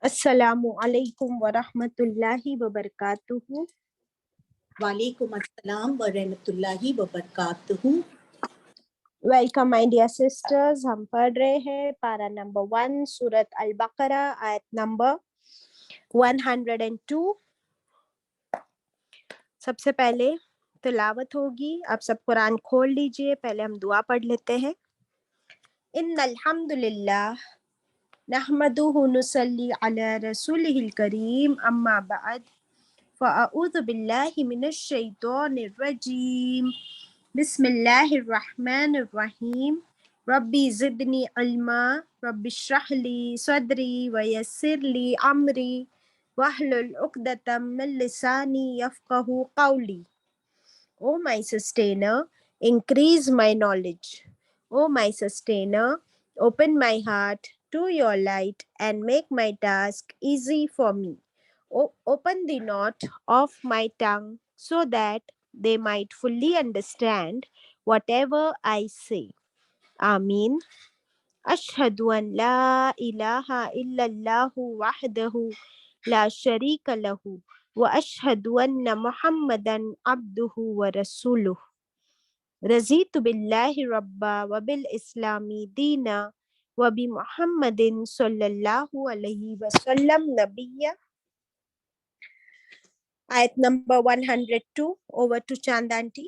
अस्सलामु अलैकुम व रहमतुल्लाहि व बरकातुहू। वालेकुम अस्सलाम व रहमतुल्लाहि व बरकातुहू। Welcome my dear sisters. हम पढ़ रहे हैं पारा नंबर 1 सूरत अल बकरा आयत नंबर 102। सबसे पहले तिलावत होगी। आप सब कुरान खोल लीजिए। पहले हम दुआ पढ़ लेते हैं। इन्नल हम्दुलिल्लाह नहमदुहु नुसल्ली अला रसूलिहिल करीम अम्मा बअद फ़अऊज़ु बिल्लाहि मिनश शैतानिर रजीम। बिस्मिल्लाहिर्रहमानिर्रहीम। रब्बी ज़िदनी इल्मा रब्बिश्रह ली सदरी व यस्सिर ली अमरी वहलुल उक़दतम मिन लिसानी यफ़क़हू क़ौली। O my sustainer, increase my knowledge. O my sustainer, open my heart to your light and make my task easy for me. Open the knot of my tongue so that they might fully understand whatever I say. Ameen. Ashhadu an la ilaha illallahu wahdahu la sharika lahu wa ashhadu anna Muhammadan abduhu wa rasuluh. रज़ीतु बिल्लाहि रब्बा व bill इस्लामी दीना व बि मुहम्मदिन सल्लल्लाहु अलैहि वसल्लम नबिय्या। आयत number 102। Over to चांद aunty.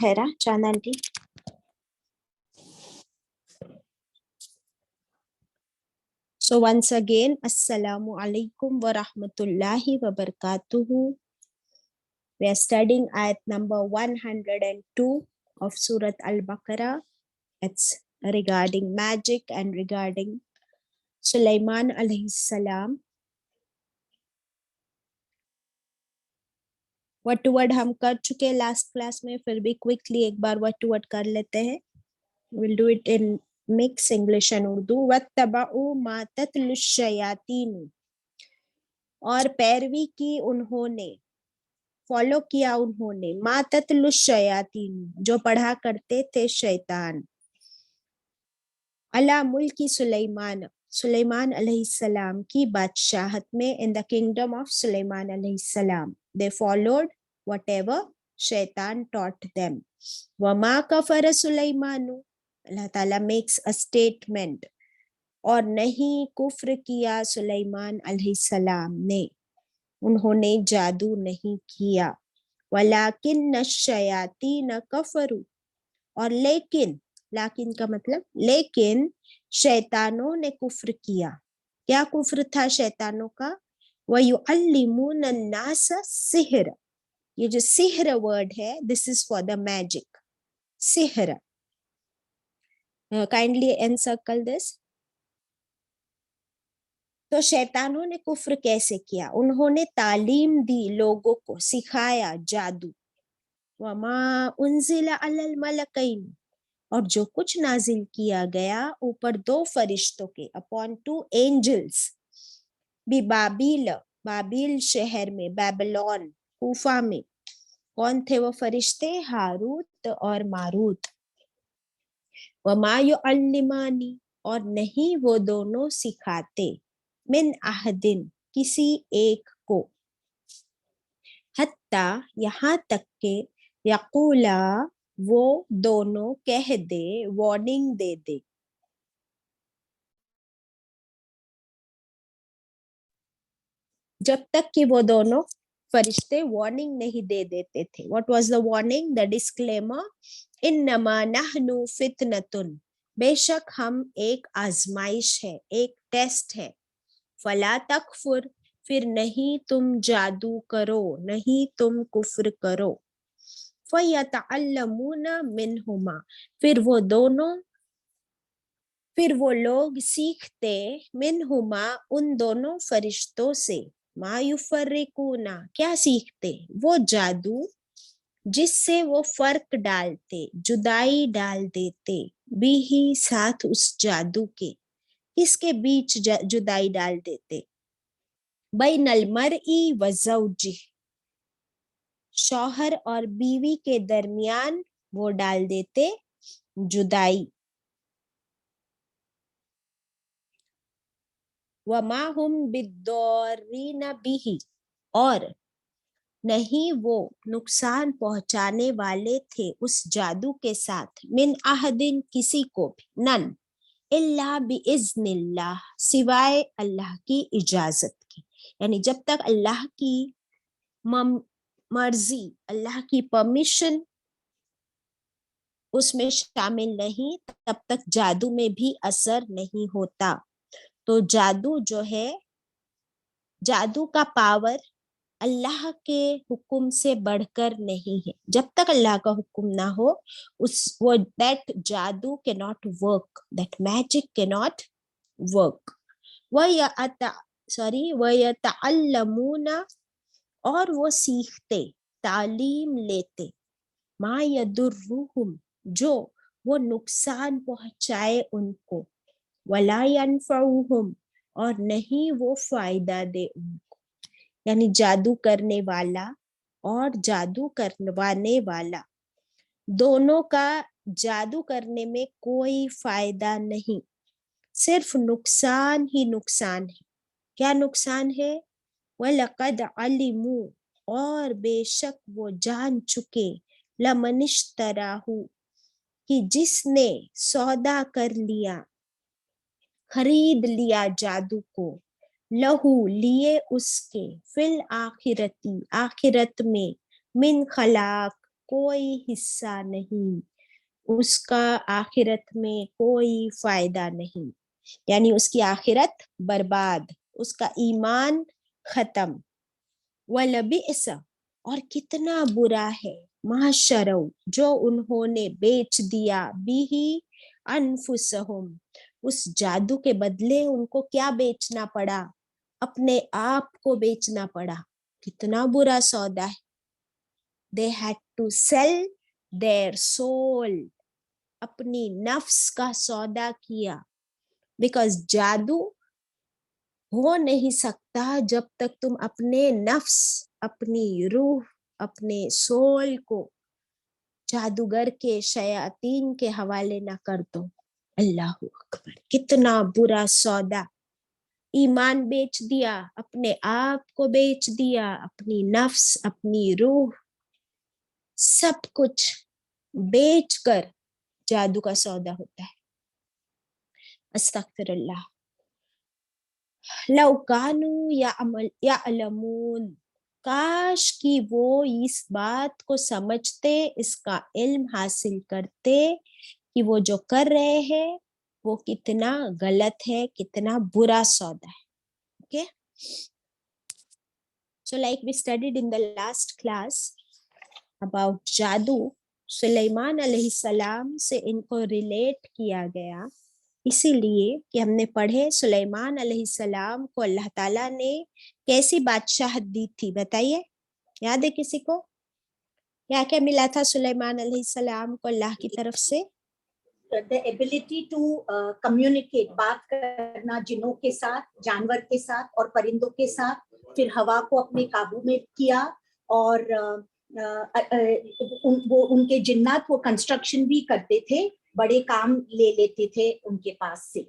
Khaira चांद aunty. So once again, Assalamu alaikum wa rahmatullahi wa barakatuhu. We are studying ayat number 102 of Surat Al-Baqarah. It's regarding magic and regarding Sulaiman alayhi salam. Word to word हम कर चुके last class में, फिर भी quickly एक बार word to word कर लेते हैं. We'll do it in mix English and Urdu. वत्तबअू मा तत्लुश शयातीन, और पैरवी की उन्होंने, फॉलो किया उन्होंने, मा तत्लुश शयातीन, जो पढ़ा करते थे शैतान, अला मुल्की सुलेमान, सुलेमान अलैहिस्सलाम की बादशाहत में, in the kingdom of Sulaiman अलैहिस्सलाम. They followed whatever शैतान taught them. वमा कफर सुलेमानु, अल्लाह ताला makes a statement, और नहीं कुफ्र किया सुलेमान अलैहिस्सलाम ने, उन्होंने जादू नहीं किया. वलाकिन शयातीन कफरू, और लेकिन, लाकिन का मतलब लेकिन शैतानों ने कुफ्र किया. क्या कुफ्र था शैतानों का? वयुअल्लिमून अन्नास सिहर, ये जो सिहर वर्ड है, this is for the magic. सिहर, काइंडली एनसर्कल दिस. तो शैतानों ने कुफ्र कैसे किया? उन्होंने तालीम दी, लोगों को सिखाया जादू. वमा उन्जिला अलल मलकैन, और जो कुछ नाजिल किया गया ऊपर दो फरिश्तों के, अपॉन टू एंजल्स, बिबाबिल, बाबिल शहर में, बेबीलोन कूफा में. कौन थे वो फरिश्ते? हारूत और मारूत. वमा युअल्लिमानी, और नहीं वो दोनों सिखाते, मिन अहदिन, किसी एक को, हत्ता, यहाँ तक के, यकूला, वो दोनों कह दे, वार्निंग दे दे. जब तक कि वो दोनों फरिश्ते वार्निंग नहीं दे देते थे. What was the warning? The disclaimer, इन्नमा नहनु फितनतुन, बेशक हम एक आजमाइश है, एक टेस्ट है. फला तकफुर, फिर नहीं तुम जादू करो, नहीं तुम कुफ्र करो. फयतअल्लमून मिनहुमा, फिर वो लोग सीखते, मिनहुमा, उन दोनों फरिश्तों से, मा युफर्रिकूना, क्या सीखते? वो जादू जिससे वो फर्क डालते, जुदाई डाल देते, बिही, साथ उस जादू के. किसके बीच जुदाई डाल देते? बैनल मरई व ज़ौजिह, शौहर और बीवी के दरमियान वो डाल देते जुदाई. वमा हुम बिद्दौरीन बिही, और नहीं वो नुकसान पहुंचाने वाले थे उस जादू के साथ, मिन अहदिन, किसी को भी, नन, इल्ला बिइज़्निल्लाह, सिवाय अल्लाह की इजाजत के. यानी जब तक अल्लाह की मर्जी, अल्लाह की परमिशन उसमें शामिल नहीं, तब तक जादू में भी असर नहीं होता. तो जादू जो है, जादू का पावर अल्लाह के हुक्म से बढ़कर नहीं है. जब तक अल्लाह का हुक्म ना हो, वो दैट जादू can not work, that magic can not work. वयतअल्लमूना, और वो सीखते, तालीम लेते, मा यदुर्रुहुम, जो वो नुकसान पहुंचाए उनको, वला यनफउहुम, और नहीं वो फायदा दे उनको. यानी जादू करने वाला और जादू करवाने वाला, दोनों का जादू करने में कोई फायदा नहीं, सिर्फ नुकसान ही नुकसान है. क्या नुकसान है? वलक़द अलिमू, और बेशक वो जान चुके, लमनिश्तराहु, कि जिसने सौदा कर लिया, खरीद लिया जादू को, लहू, लिए उसके, फिल आखिरती, आखिरत में, मिन खलाक, कोई हिस्सा नहीं, उसका आखिरत में कोई फायदा नहीं. यानी उसकी आखिरत बर्बाद, उसका ईमान खत्म. वलबिअस, और कितना बुरा है, माशरऊ, जो उन्होंने बेच दिया, बिही अनफुसहुम, उस जादू के बदले उनको क्या बेचना पड़ा? अपने आप को बेचना पड़ा. कितना बुरा सौदा है. They had to sell their soul. अपनी नफ्स का सौदा किया, because जादू हो नहीं सकता जब तक तुम अपने नफ्स, अपनी रूह, अपने सोल को जादूगर के, शयातीन के हवाले ना कर दो। अल्लाह अकबर, कितना बुरा सौदा। ईमान बेच दिया, अपने आप को बेच दिया, अपनी नफ्स, अपनी रूह, सब कुछ बेचकर जादू का सौदा होता है। अस्तगफिरुल्लाह। लौ कानू या अलमून, काश कि वो इस बात को समझते, इसका इल्म हासिल करते कि वो जो कर रहे हैं वो कितना गलत है, कितना बुरा सौदा है। Okay, so like we studied in the last class about जादू, सुलेमान अलैहिस्सलाम से इनको रिलेट किया गया, इसीलिए कि हमने पढ़े सुलेमान अलैहिस्सलाम को अल्लाह ताला ने कैसी बादशाहत दी थी, बताइए, याद है किसी को? क्या क्या मिला था सुलेमान अलैहिस्सलाम को अल्लाह की तरफ से? The ability to communicate, बात करना जिन्नों के साथ, जानवर के साथ और परिंदों के साथ, फिर हवा को अपने काबू में किया, और वो उनके जिन्नात वो कंस्ट्रक्शन भी करते थे, बड़े काम ले लेते थे उनके पास से।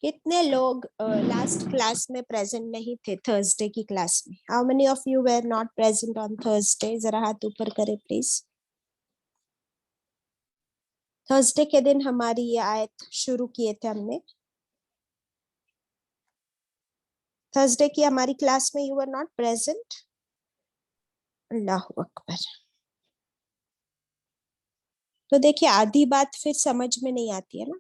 कितने लोग लास्ट क्लास में प्रेजेंट नहीं थे, थर्सडे की क्लास में? How many of you were not present on Thursday? जरा हाथ ऊपर करें प्लीज। थर्सडे के दिन हमारी ये आयत शुरू किए थे हमने, थर्सडे की हमारी क्लास में यू वर नॉट प्रेजेंट। अल्लाह अकबर। तो देखिए, आधी बात फिर समझ में नहीं आती है ना।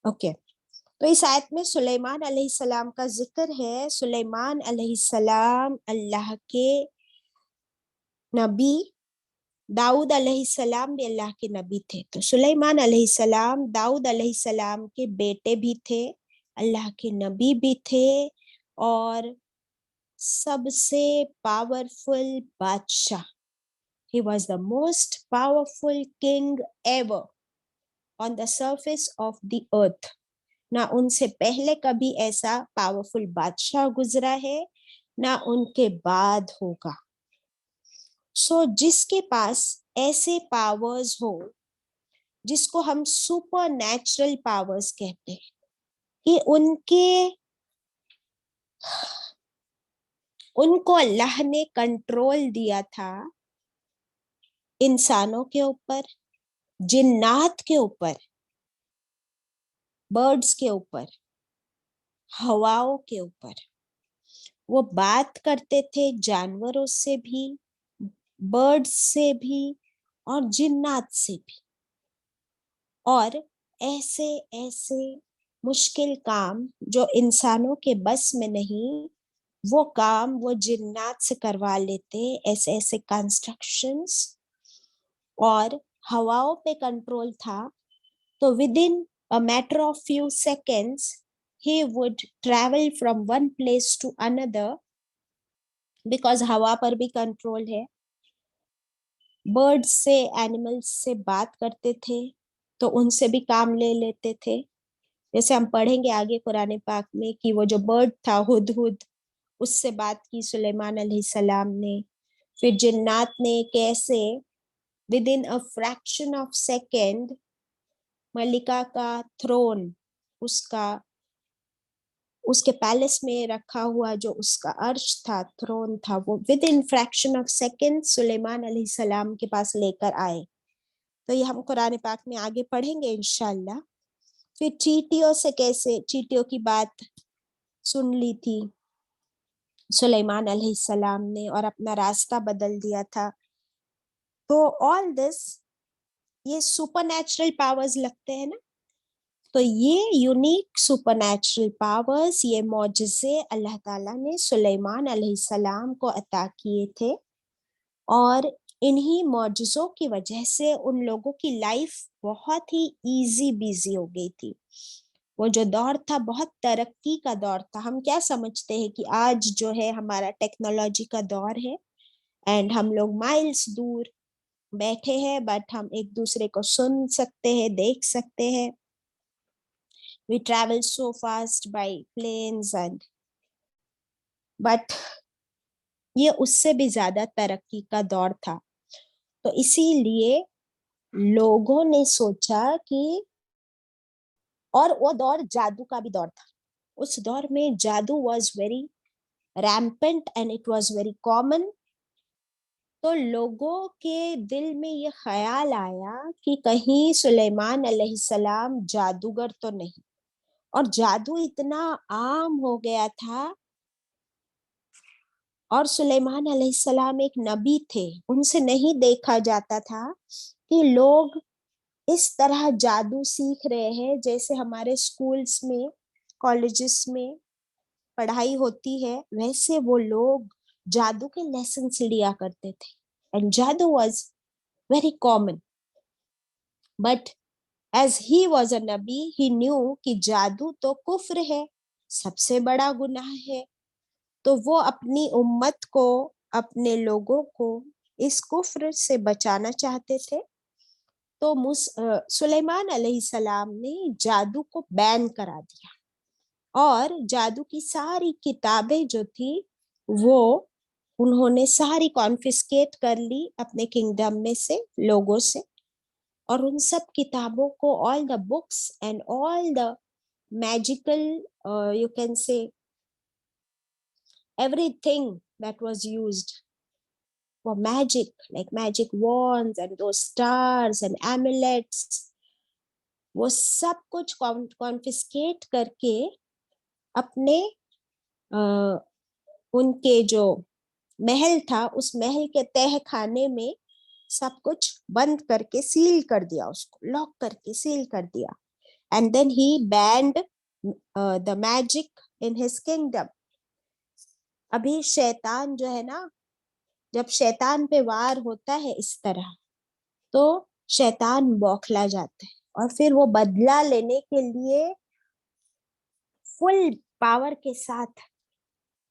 ओके, तो इस आयत में सुलेमान अलैहिस्सलाम का जिक्र है। सुलेमान अलैहिस्सलाम अल्लाह के नबी, दाऊद अलैहिस्सलाम भी अल्लाह के नबी थे। तो सुलेमान अलैहिस्सलाम दाऊद अलैहिस्सलाम के बेटे भी थे, अल्लाह के नबी भी थे, और सबसे पावरफुल बादशाह। He was the most powerful king ever on the surface of the earth. ना उनसे पहले कभी ऐसा पावरफुल बादशाह गुजरा है, ना उनके बाद होगा। सो जिसके पास ऐसे पावर्स हो, जिसको हम सुपर नेचुरल पावर्स कहते हैं, कि उनको अल्लाह ने कंट्रोल दिया था इंसानों के ऊपर, जिन्नात के ऊपर, बर्ड्स के ऊपर, हवाओं के ऊपर। वो बात करते थे जानवरों से भी, बर्ड्स से भी और जिन्नात से भी, और ऐसे ऐसे मुश्किल काम जो इंसानों के बस में नहीं, वो काम वो जिन्नात से करवा लेते। ऐसे ऐसे कंस्ट्रक्शंस, और हवाओं पे कंट्रोल था, तो with in a matter of few seconds he would travel from one place to another, because हवा पर भी कंट्रोल है। बर्ड्स से, एनिमल्स से बात करते थे तो उनसे भी काम ले लेते थे। जैसे हम पढ़ेंगे आगे कुरान पाक में कि वो जो बर्ड था हुदहुद, उससे बात की सुलेमान अलैहिस्सलाम ने। फिर जिन्नात ने कैसे within a fraction of second मलिका का थ्रोन, उसके पैलेस में रखा हुआ जो उसका अर्श था, थ्रोन था, वो within fraction of second Sulaiman अलैहिस्सलाम के पास लेकर आए। तो ये हम कुरान पाक में आगे पढ़ेंगे इंशाल्लाह। फिर चींटियों से कैसे चींटियों की बात सुन ली थी सुलेमान अलैहिस्सलाम ने और अपना रास्ता बदल दिया था। तो ऑल दिस, ये सुपरनैचुरल पावर्स लगते हैं ना। तो ये यूनिक सुपरनैचुरल पावर्स, ये मौजज़े अल्लाह ताला ने सुलेमान अलैहिस्सलाम को अता किए थे, और इन्हीं मौजज़ों की वजह से उन लोगों की लाइफ बहुत ही इजी बिजी हो गई थी। वो जो दौर था बहुत तरक्की का दौर था। हम क्या समझते हैं कि आज जो है हमारा टेक्नोलॉजी का दौर है एंड हम लोग माइल्स दूर बैठे हैं बट हम एक दूसरे को सुन सकते हैं, देख सकते हैं। We travel so fast by planes and but ये उससे भी ज्यादा तरक्की का दौर था। तो इसीलिए लोगों ने सोचा कि, और वो दौर जादू का भी दौर था। उस दौर में जादू was very rampant and it was very common. तो लोगों के दिल में ये ख्याल आया कि कहीं सुलेमान अलैहिस्सलाम जादूगर तो नहीं। और जादू इतना आम हो गया था, और सुलेमान अलैहिस्सलाम एक नबी थे, उनसे नहीं देखा जाता था कि लोग इस तरह जादू सीख रहे हैं जैसे हमारे स्कूल्स में, कॉलेजेस में पढ़ाई होती है, वैसे वो लोग जादू के लेसन्स लिया करते थे। एंड जादू was very common, but as he was a नबी ही न्यू कि जादू तो कुफ्र है, सबसे बड़ा गुनाह है। तो वो अपनी उम्मत को, अपने लोगों को इस कुफ्र से बचाना चाहते थे। तो सुलेमान अलैहिस्सलाम ने जादू को बैन करा दिया, और जादू की सारी किताबें जो थी वो उन्होंने सारी कॉन्फिस्केट कर ली अपने किंगडम में से, लोगों से। और उन सब किताबों को, all the books and all the magical, you can say everything that was used for magic, like magic wands and those stars and amulets, वो सब कुछ कॉन्फिस्केट करके अपने उनके जो महल था उस महल के तह खाने में सब कुछ बंद करके सील कर दिया, उसको लॉक करके सील कर दिया। And then he banned the magic in his kingdom. अभी शैतान जो है ना, जब शैतान पे वार होता है इस तरह, तो शैतान बौखला जाता है और फिर वो बदला लेने के लिए फुल पावर के साथ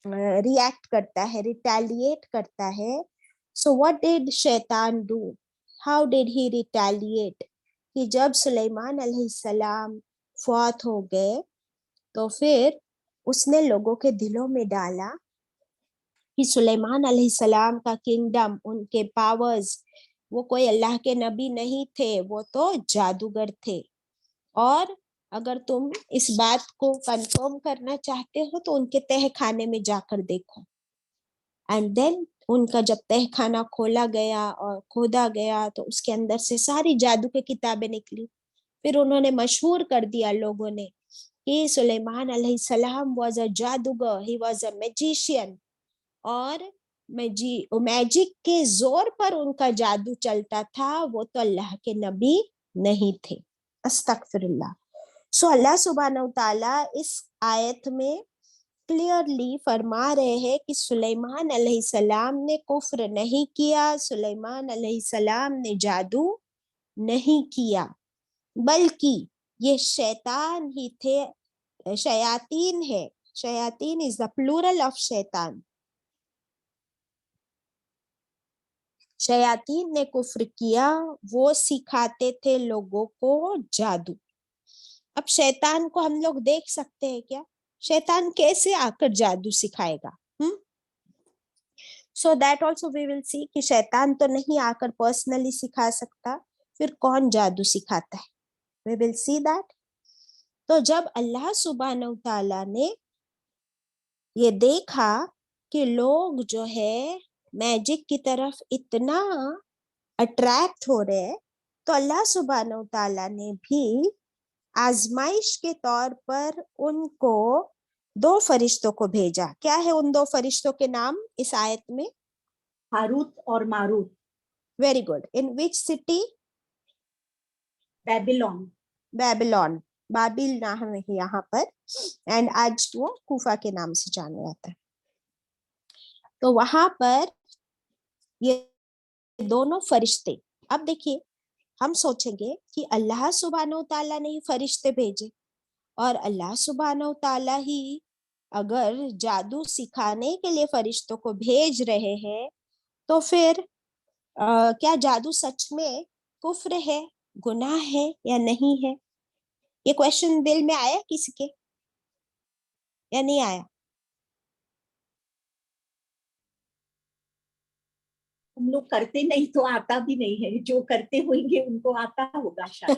रिएक्ट करता है, रिटेलिएट करता है। सो व्हाट डिड शैतान do, how did he retaliate? कि जब सुलेमान अलैहिस्सलाम फौत हो गए तो फिर उसने लोगों के दिलों में डाला कि सुलेमान अलैहिस्सलाम का किंगडम, उनके पावर्स, वो कोई अल्लाह के नबी नहीं थे, वो तो जादूगर थे। और अगर तुम इस बात को कंफर्म करना चाहते हो तो उनके तह खाने में जाकर देखो। एंड देन उनका जब तह खाना खोला गया और खोदा गया तो उसके अंदर से सारी जादू की किताबें निकली। फिर उन्होंने मशहूर कर दिया लोगों ने कि सुलेमान अलैहिस्सलाम वाज अ जादूगर, ही वाज अ मैजिशियन। और मैजिक के जोर पर उनका जादू चलता था, वो तो अल्लाह के नबी नहीं थे। अस्तगफिरुल्लाह। सो अल्लाह सुब्हानहू तआला इस आयत में क्लियरली फरमा रहे हैं कि सुलेमान अलैहिस्सलाम ने कुफ्र नहीं किया, सुलेमान अलैहिस्सलाम ने जादू नहीं किया, बल्कि ये शैतान ही थे, शयातीन है। शयातीन इज द प्लूरल ऑफ शैतान। शयातीन ने कुफ्र किया, वो सिखाते थे लोगों को जादू। अब शैतान को हम लोग देख सकते हैं क्या? शैतान कैसे आकर जादू सिखाएगा? So that also we will see कि शैतान तो नहीं आकर पर्सनली सिखा सकता, फिर कौन जादू सिखाता है? We will see that. तो जब अल्लाह सुब्हानहू तआला ने ये देखा कि लोग जो है मैजिक की तरफ इतना अट्रैक्ट हो रहे हैं, तो अल्लाह सुब्हानहू तआला ने भी आजमाइश के तौर पर उनको दो फरिश्तों को भेजा। क्या है उन दो फरिश्तों के नाम इस आयत में? हारूत और Marut. Very good. In which city? Babylon. Babylon, Babil नाम है यहाँ पर, एंड आज वो कूफा के नाम से जाना जाता है। तो वहां पर ये दोनों फरिश्ते, अब देखिए हम सोचेंगे कि अल्लाह सुब्हानहू तआला ने ही फरिश्ते भेजे, और अल्लाह सुब्हानहू ताला ही अगर जादू सिखाने के लिए फरिश्तों को भेज रहे हैं, तो फिर क्या जादू सच में कुफ्र है, गुनाह है या नहीं है? ये क्वेश्चन दिल में आया किसी के या नहीं आया? हम लोग करते नहीं तो आता भी नहीं है, जो करते होंगे उनको आता होगा शायद।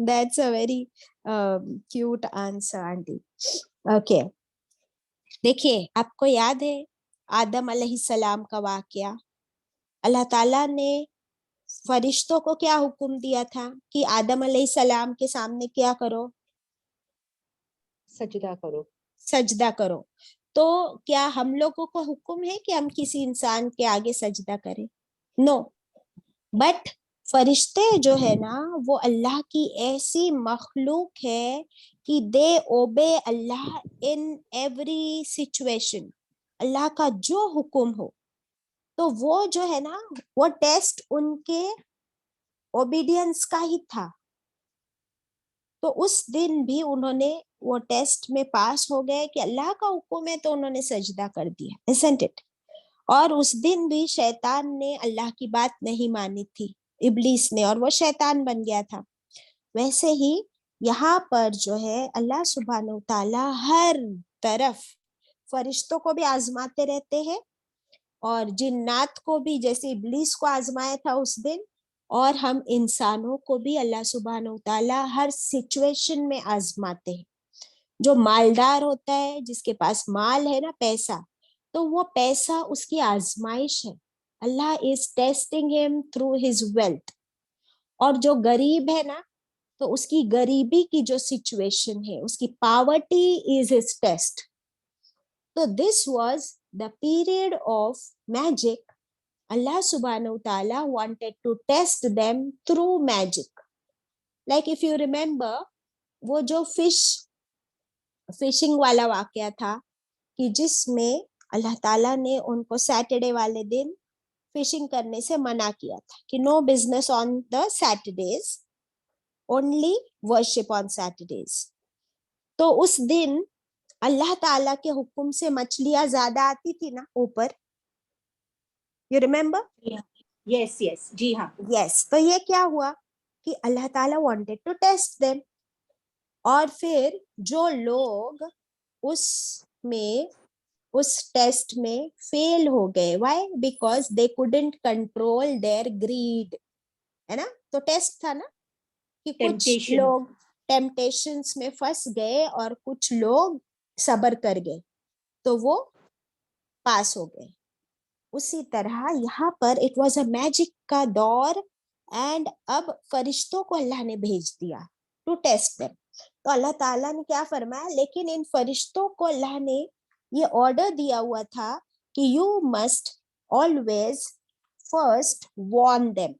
That's a very cute answer, aunty. Okay. देखिए, आपको याद है आदम अलैहिस्सलाम का वाकया? अल्लाह ताला ने फरिश्तों को क्या हुक्म दिया था कि आदम अलैहिस्सलाम के सामने क्या करो? सजदा करो। सजदा करो. तो क्या हम लोगों को हुक्म है कि हम किसी इंसान के आगे सजदा करें? नो. बट फरिश्ते जो है ना, वो अल्लाह की ऐसी मखलूक है कि दे ओबे अल्लाह इन एवरी सिचुएशन. अल्लाह का जो हुक्म हो, तो वो जो है ना, वो टेस्ट उनके ओबीडियंस का ही था. तो उस दिन भी उन्होंने वो टेस्ट में पास हो गए कि अल्लाह का हुक्म है, तो उन्होंने सजदा कर दिया. Isn't it? और उस दिन भी शैतान ने अल्लाह की बात नहीं मानी थी, इब्लीस ने, और वो शैतान बन गया था. वैसे ही यहाँ पर जो है अल्लाह सुब्हानहू ताला हर तरफ फरिश्तों को भी आजमाते रहते हैं, और जिन्नात को भी, जैसे इब्लीस को आजमाया था उस दिन, और हम इंसानों को भी अल्लाह सुब्हानहू ताला हर सिचुएशन में आजमाते हैं. जो मालदार होता है, जिसके पास माल है ना, पैसा, तो वो पैसा उसकी आजमाइश है. Allah is testing him through his wealth. और जो गरीब है ना, तो उसकी गरीबी की जो सिचुएशन है, उसकी पावर्टी इज हिज टेस्ट. तो this was the period of magic. Allah subhanahu wa ta'ala wanted to test them through magic. Like if you remember, वो जो फिशिंग वाला वाकया था, कि जिसमें अल्लाह ताला ने उनको सैटरडे वाले दिन फिशिंग करने से मना किया था कि no business on the Saturdays, only worship on Saturdays. तो उस दिन अल्लाह ताला के हुक्म से मछलियां ज्यादा आती थी ना ऊपर. You remember? यस यस, जी हाँ. यस. तो ये क्या हुआ कि अल्लाह ताला वांटेड टू टेस्ट देम. और फिर जो लोग उस टेस्ट में फेल हो गए, why? Because they couldn't control their greed, है ना. तो टेस्ट था ना कि कुछ लोग टेम्पटेशंस में फंस गए और कुछ लोग सब्र कर गए, तो वो पास हो गए. उसी तरह यहाँ पर इट वाज अ मैजिक का दौर, एंड अब फरिश्तों को अल्लाह ने भेज दिया टू टेस्ट देम. तो अल्लाह ताला ने क्या फरमाया, लेकिन इन फरिश्तों को अल्लाह ने ये ऑर्डर दिया हुआ था कि you must always first warn them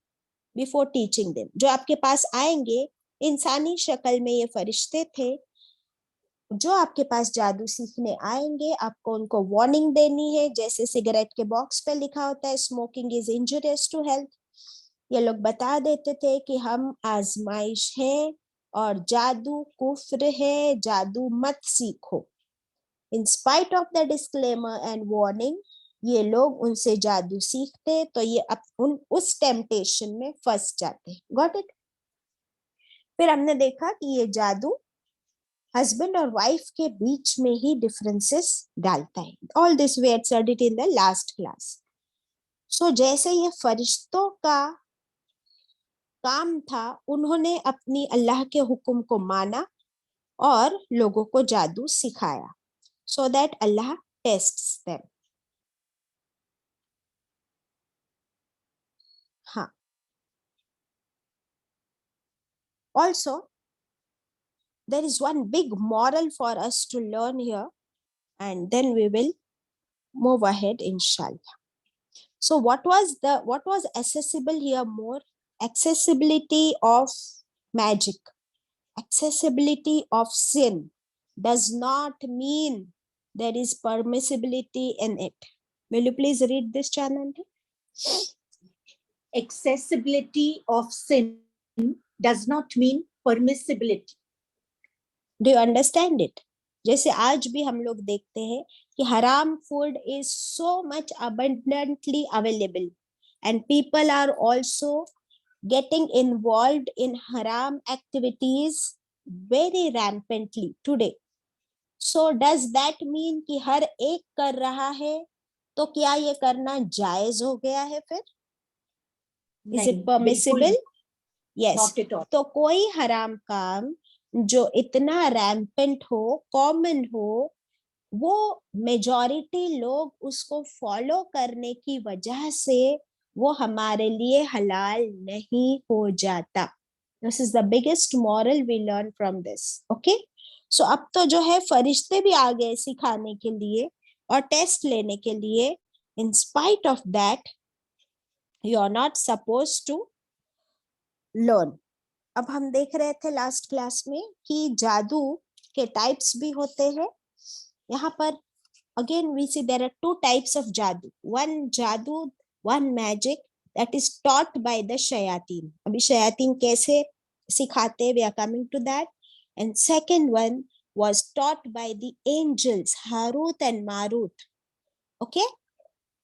before teaching them. जो आपके पास आएंगे, इंसानी शक्ल में ये फरिश्ते थे, जो आपके पास जादू सीखने आएंगे, आपको उनको वार्निंग देनी है. जैसे सिगरेट के बॉक्स पे लिखा होता है, smoking is injurious to health. ये लोग बता देते थे कि हम आजमाइश है और जादू कुफ्र है, जादू मत सीखो. In spite of the disclaimer and warning, ये लोग उनसे जादू सीखते, तो ये उस टेम्पटेशन में फंस जाते. Got it? फिर हमने देखा कि ये जादू हस्बैंड और वाइफ के बीच में ही डिफरेंसेस डालता है. All this we had studied in the last class. So जैसे ये फरिश्तों का काम था, उन्होंने अपनी अल्लाह के हुक्म को माना और लोगों को जादू सिखाया, so that Allah tests them. हाँ. Also, there is one big moral for us to learn here, and then we will move ahead, inshallah. So what was accessible here more? Accessibility of magic, accessibility of sin does not mean there is permissibility in it. Will you please read this, Chanandi? Accessibility of sin does not mean permissibility. Do you understand it? जैसे आज भी हम लोग देखते हैं कि हराम food is so much abundantly available and people are also getting involved in haram activities very rampantly today. So does that mean कि हर एक कर रहा है तो क्या ये करना जायज हो गया है फिर? Is it permissible? Yes. Not at all. तो कोई हराम काम जो इतना रैम्पेंट हो, कॉमन हो, वो मेजॉरिटी लोग उसको फॉलो करने की वजह से वो हमारे लिए हलाल नहीं हो जाता. This is the biggest moral we learn from this. Okay? So अब तो जो है फरिश्ते भी आ गए सिखाने के लिए और टेस्ट लेने के लिए. In spite of that, you are not supposed to learn. अब हम देख रहे थे लास्ट क्लास में कि जादू के टाइप्स भी होते हैं. यहाँ पर again we see there are two types of jadoo. One jadoo, one magic that is taught by the shayateen. अभी shayateen कैसे सिखाते हैं, we are coming to that. And second one was taught by the angels, Harut and Marut. Okay?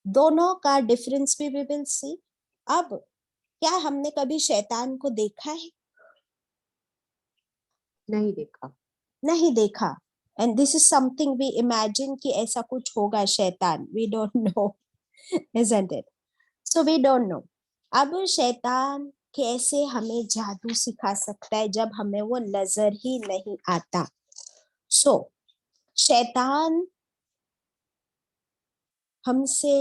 दोनों का difference भी we will see. अब क्या हमने कभी शैतान को देखा है? नहीं देखा. नहीं देखा. And this is something we imagine कि ऐसा कुछ होगा शैतान. We don't know, isn't it? So we don't know. अब शैतान कैसे हमें जादू सिखा सकता है जब हमें वो नजर ही नहीं आता? So शैतान हमसे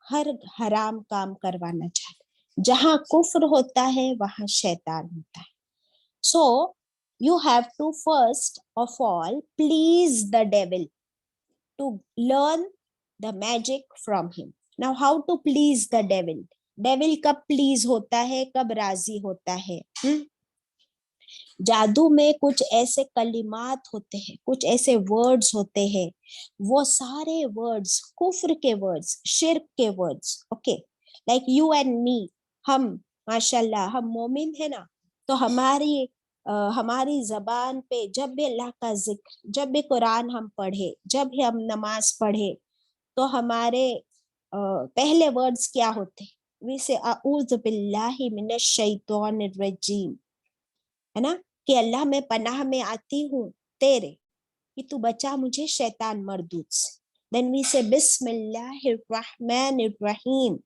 हर हराम काम करवाना चाहता है. जहां कुफ्र होता है वहां शैतान होता है. So you have to first of all please the devil to learn the magic from him. Now how to please the devil? Devil कब please होता है, कब राजी होता है? जादू में कुछ ऐसे कलिमात होते हैं, कुछ ऐसे वर्ड्स होते हैं, वो सारे वर्ड्स कुफ्र के वर्ड्स, शिर्क के words. Okay, like you and me, हम माशाल्लाह हम मोमिन है ना, तो हमारी जबान पे जब भी अल्लाह का जिक्र, जब भी कुरान हम पढ़े, जब भी हम नमाज पढ़े, तो हमारे पहले वर्ड्स क्या होते हैं? वी से अऊज़ु बिल्लाहि मिनश शैतानिर रजीम, है ना, कि अल्लाह मैं पनाह में आती हूँ तेरे कि तू बचा मुझे शैतान मरदूत से. देन वी से बिस्मिल्लाहिर रहमानिर रहीम,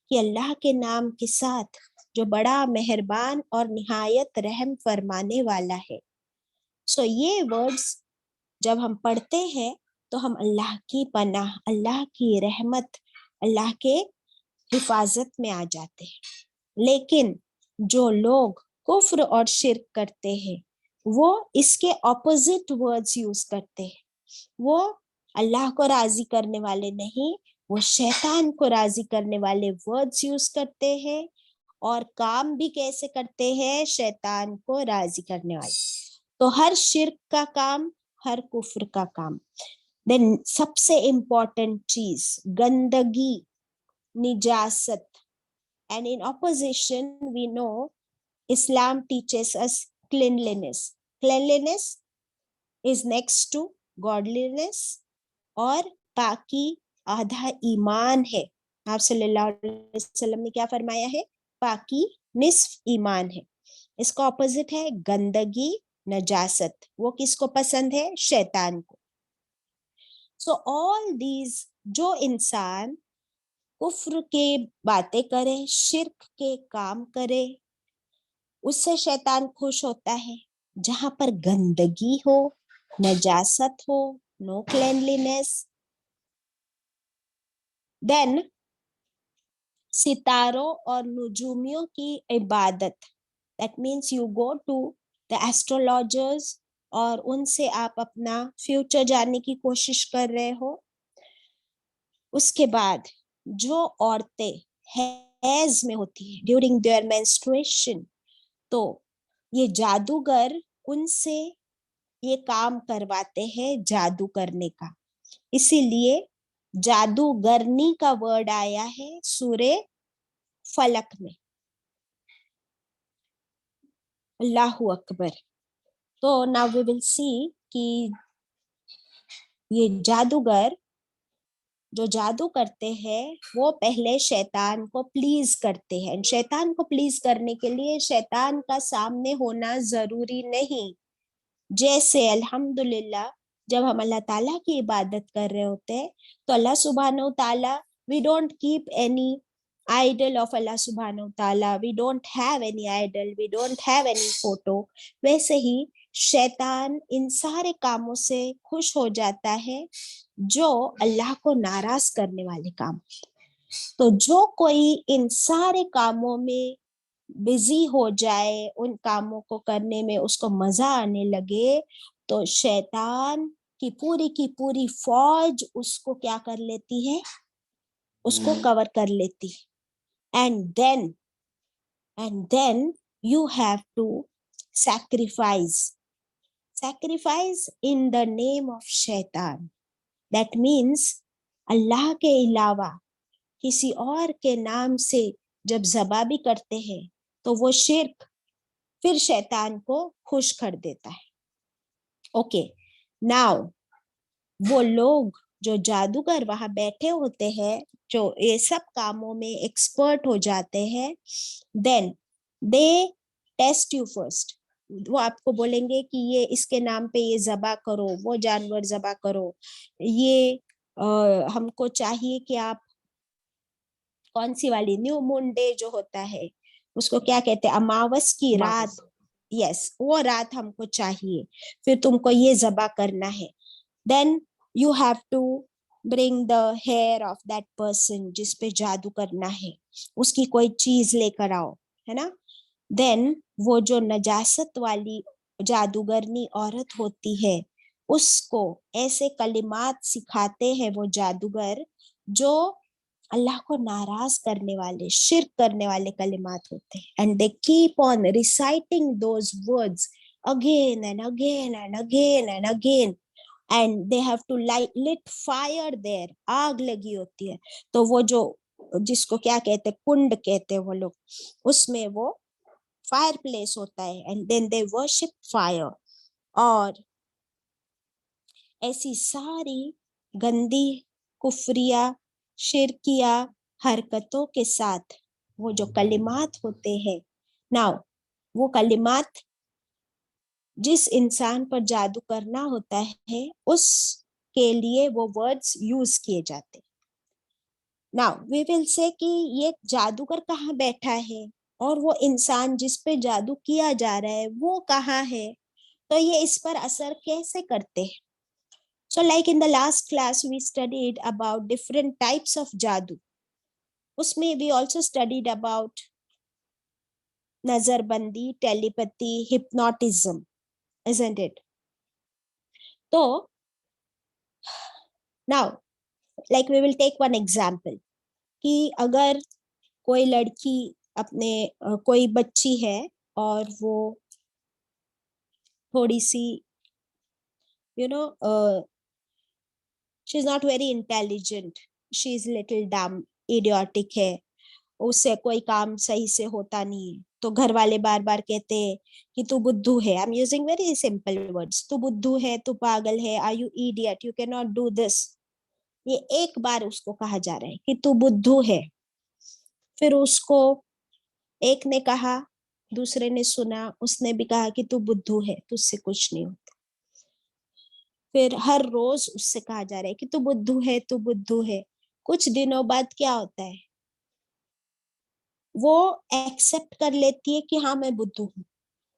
कि अल्लाह के नाम के साथ जो बड़ा मेहरबान और निहायत रहम फरमाने वाला है. सो ये वर्ड्स जब हम पढ़ते हैं तो हम अल्लाह की पनाह, अल्लाह की रहमत, अल्लाह के हिफाजत में आ जाते हैं. लेकिन जो लोग कुफ्र और शिर्क करते हैं वो इसके ऑपोजिट वर्ड्स यूज करते हैं. वो अल्लाह को राजी करने वाले नहीं, वो शैतान को राजी करने वाले वर्ड्स यूज करते हैं और काम भी कैसे करते हैं? शैतान को राजी करने वाले. तो हर शिर्क का काम, हर कुफ्र का काम. देन सबसे इम्पोर्टेंट चीज गंदगी, निजासत. And in opposition we know Islam teaches us cleanliness. Cleanliness is next to godliness और पाकी आधा ईमान है. आप सल्लल्लाहु अलैहि वसल्लम ने क्या फरमाया है? पाकी निस्फ ईमान है. इसका ऑपोजिट है गंदगी, नजासत. वो किसको पसंद है? शैतान को. So all these, जो इंसान कुफ्र के बातें करे, शिर्क के काम करे, उससे शैतान खुश होता है. जहां पर गंदगी हो, नजासत हो, नो क्लेanलीनेस. देन सितारों और नुजूमियों की इबादत, that means you go to the astrologers और उनसे आप अपना फ्यूचर जानने की कोशिश कर रहे हो. उसके बाद जो औरतें हैज में होती है ड्यूरिंग देयर मेंस्ट्रुएशन, तो ये जादूगर उनसे ये काम करवाते हैं जादू करने का. इसीलिए जादूगरनी का वर्ड आया है सूरे फलक में. अल्लाहु अकबर. तो नाउ वी विल सी कि ये जादूगर जो जादू करते हैं वो पहले शैतान को प्लीज करते हैं। शैतान को प्लीज करने के लिए शैतान का सामने होना जरूरी नहीं। जैसे अल्हम्दुलिल्लाह जब हम अल्लाह ताला की इबादत कर रहे होते हैं तो अल्लाह सुब्हानहू ताला, we don't keep any idol of Allah subhanahu ta'ala, we don't have any idol, we don't have any photo। वैसे ही शैतान इन सारे कामों से खुश हो जाता है जो अल्लाह को नाराज करने वाले काम। तो जो कोई इन सारे कामों में बिजी हो जाए, उन कामों को करने में उसको मजा आने लगे, तो शैतान की पूरी फौज उसको क्या कर लेती है, उसको कवर कर लेती है। and then you have to sacrifice in the name of shaitan। that means अल्लाह के अलावा किसी और के नाम से जब ज़बा भी करते हैं तो वो शिर्क फिर शैतान को खुश कर देता है। ओके, नाउ वो लोग जो जादूगर वहां बैठे होते हैं, जो ये सब कामों में एक्सपर्ट हो जाते हैं, then they test you first. वो आपको बोलेंगे कि ये इसके नाम पे ये ज़बा करो, वो जानवर ज़बा करो, ये हमको चाहिए कि आप कौन सी वाली न्यू मून डे जो होता है उसको क्या कहते हैं, अमावस की रात, यस वो रात हमको चाहिए, फिर तुमको ये ज़बा करना है। Then you have to bring the hair of that person जिस पे जादू करना है, उसकी कोई चीज लेकर आओ, है ना। देन वो जो नजासत वाली जादूगरनी औरत होती है उसको ऐसे कलिमात सिखाते हैं वो जादूगर जो अल्लाह को नाराज करने वाले, शिर्क करने वाले कलिमात होते हैं। And they keep on reciting those words again and again and again and again, and they have to lit fire there, आग लगी होती है, तो वो जो जिसको क्या कहते हैं, कुंड कहते हैं वो लोग, उसमें वो फायर प्लेस होता है, and then they worship fire। और ऐसी सारी गंदी कुफरिया शिरकिया हरकतों के साथ वो जो कलिमात होते हैं, नाउ वो कलिमात जिस इंसान पर जादू करना होता है उसके लिए वो वर्ड्स यूज किए जाते। नाउ वी विल से कि ये जादूगर कहाँ बैठा है और वो इंसान जिस पे जादू किया जा रहा है वो कहाँ है, तो ये इस पर असर कैसे करते हैं। So like in the last class we studied about different types of जादू। उसमें वी ऑल्सो स्टडीड अबाउट नजरबंदी, telepathy, hypnotism, isn't it? So now like we will take one example कि अगर कोई लड़की अपने कोई बच्ची है और वो थोड़ी सी she is not very intelligent, she is little dumb, idiotic है, उससे कोई काम सही से होता नहीं है, तो घर वाले बार बार कहते हैं कि तू बुद्धू है। I am using very simple words, तू बुद्धू है, तू पागल है, are you idiot, you can not do this. ये एक बार उसको कहा जा रहा है कि तू बुद्धू है। फिर उसको एक ने कहा, दूसरे ने सुना, उसने भी कहा कि तू बुद्धू है, तुझसे कुछ नहीं होता। फिर हर रोज उससे कहा जा रहा है कि तू बुद्धू है, तू बुद्धू है। कुछ दिनों बाद क्या होता है, वो एक्सेप्ट कर लेती है कि हाँ मैं बुद्धू हूँ।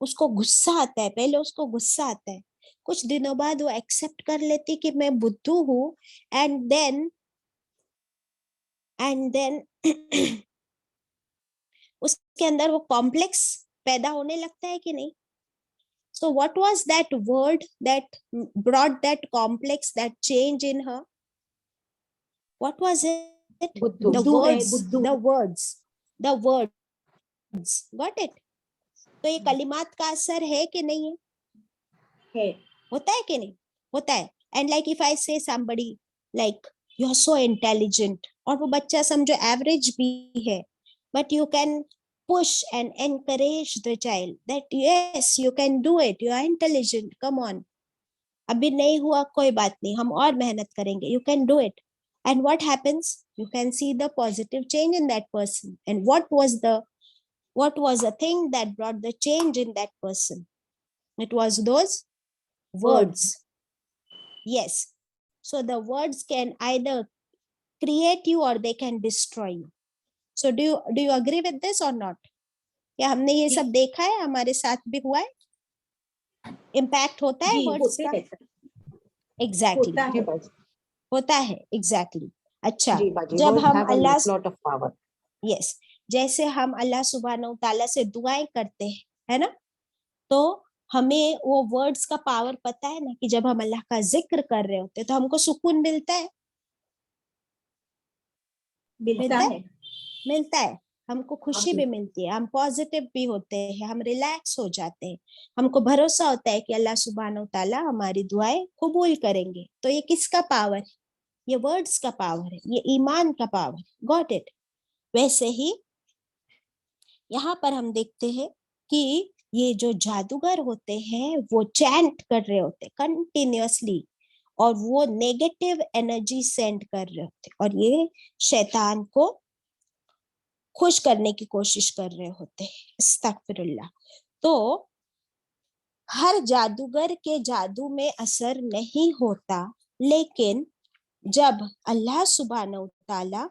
उसको गुस्सा आता है, पहले उसको गुस्सा आता है, कुछ दिनों बाद वो एक्सेप्ट कर लेती है कि मैं बुद्धू हूँ। एंड देन उसके अंदर वो कॉम्प्लेक्स पैदा होने लगता है कि नहीं। So what was that word that brought that complex, that change in her? What was it? The words. Got it? तो ये कलिमात का असर है कि नहीं है? होता है कि नहीं? होता है। And like if I say somebody like you're so intelligent, और वो बच्चा समझो एवरेज भी है, but you can push and encourage the child that yes, you can do it, you are intelligent, come on, अभी नहीं हुआ कोई बात नहीं, हम और मेहनत करेंगे, you can do it. And what happens? You can see the positive change in that person. And what was the thing that brought the change in that person? It was those words. Yes. So the words can either create you or they can destroy you. So do you agree with this or not? क्या हमने ये सब देखा है, हमारे साथ भी हुआ है? इम्पैक्ट होता है वर्ड्स का? एग्जैक्टली होता है, एग्जैक्टली। अच्छा, जब हम अल्लाह, यस, जैसे हम अल्लाह सुब्हानहू तआला से दुआएं करते हैं, है ना, तो हमें वो वर्ड्स का पावर पता है ना, कि जब हम अल्लाह का जिक्र कर रहे होते हैं तो हमको सुकून मिलता है, मिलता है, हमको खुशी भी मिलती है, हम पॉजिटिव भी होते हैं, हम रिलैक्स हो जाते हैं, हमको भरोसा होता है कि अल्लाह सुब्हानहू तआला हमारी दुआएं कबूल करेंगे। तो ये किसका पावर है? ये वर्ड्स का पावर है, ये ईमान का पावर है। Got it? वैसे ही यहाँ पर हम देखते हैं कि ये जो जादूगर होते हैं वो चैंट कर रहे होते कंटिन्यूअसली, और वो नेगेटिव एनर्जी सेंड कर रहे होते, और ये शैतान को खुश करने की कोशिश कर रहे होते हैं। अस्तगफिरुल्लाह। तो हर जादूगर के जादू में असर नहीं होता, लेकिन जब अल्लाह सुब्हानहू तआला